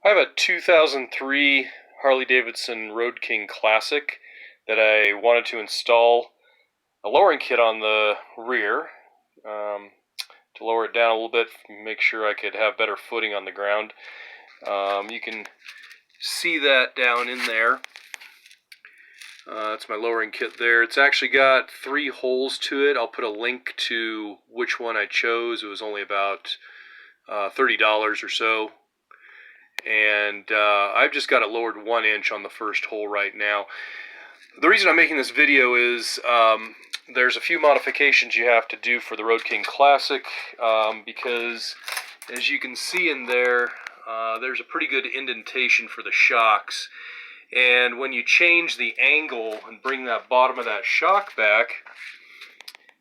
I have a 2003 Harley-Davidson Road King Classic that I wanted to install a lowering kit on the rear to lower it down a little bit, make sure I could have better footing on the ground. You can see that down in there. That's my lowering kit there. It's actually got 3 holes to it. I'll put a link to which one I chose. It was only about $30 or so. And I've just got it lowered 1 inch on the first hole right now. The reason I'm making this video is there's a few modifications you have to do for the Road King Classic because, as you can see in there, there's a pretty good indentation for the shocks. And when you change the angle and bring that bottom of that shock back,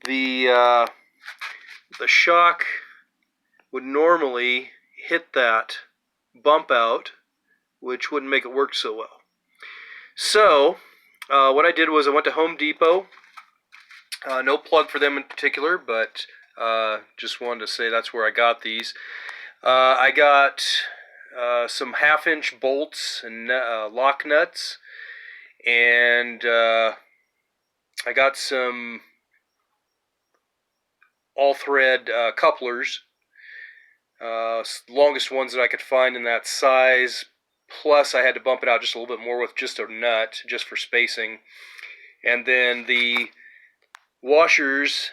the shock would normally hit that bump out, which wouldn't make it work so well. So what I did was I went to Home Depot. No plug for them in particular, but just wanted to say that's where I got these. I got some 1/2-inch bolts and lock nuts, and I got some all-thread couplers, longest ones that I could find in that size, plus I had to bump it out just a little bit more with just a nut, just for spacing. And then the washers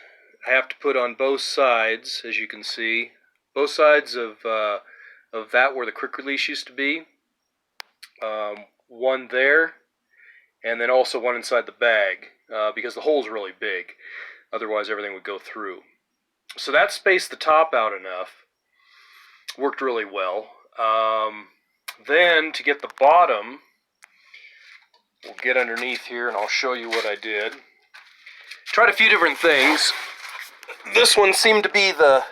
I have to put on both sides, as you can see, both sides of that where the quick release used to be. One there, and then also one inside the bag, because the hole's really big. Otherwise everything would go through. So that spaced the top out enough. Worked really well. Then to get the bottom, we'll get underneath here and I'll show you what I did. Tried a few different things. This one seemed to be the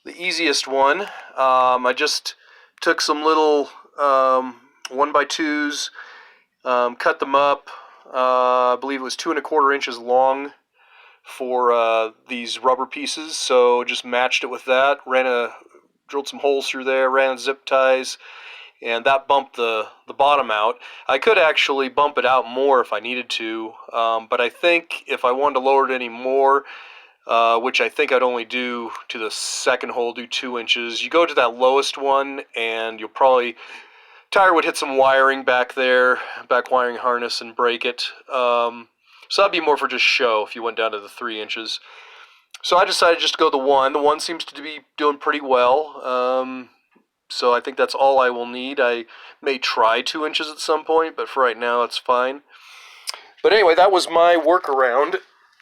easiest one. I just took some little 1x2s, cut them up. I believe it was 2 1/4 inches long for these rubber pieces, so just matched it with that. Drilled some holes through there, ran zip ties, and that bumped the bottom out. I could actually bump it out more if I needed to, but I think if I wanted to lower it any more, which I think I'd only do to the second hole, do 2 inches. You go to that lowest one, and you'll probably, tire would hit some wiring back there, back wiring harness, and break it. So that'd be more for just show if you went down to the 3 inches. So I decided just to go the 1. The 1 seems to be doing pretty well. So I think that's all I will need. I may try 2 inches at some point, but for right now it's fine. But anyway, that was my workaround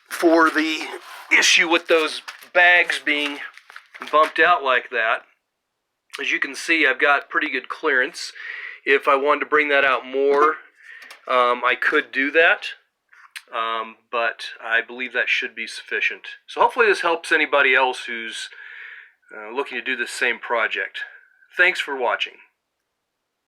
for the issue with those bags being bumped out like that. As you can see, I've got pretty good clearance. If I wanted to bring that out more, I could do that. But I believe that should be sufficient. So hopefully this helps anybody else who's looking to do the same project. Thanks for watching.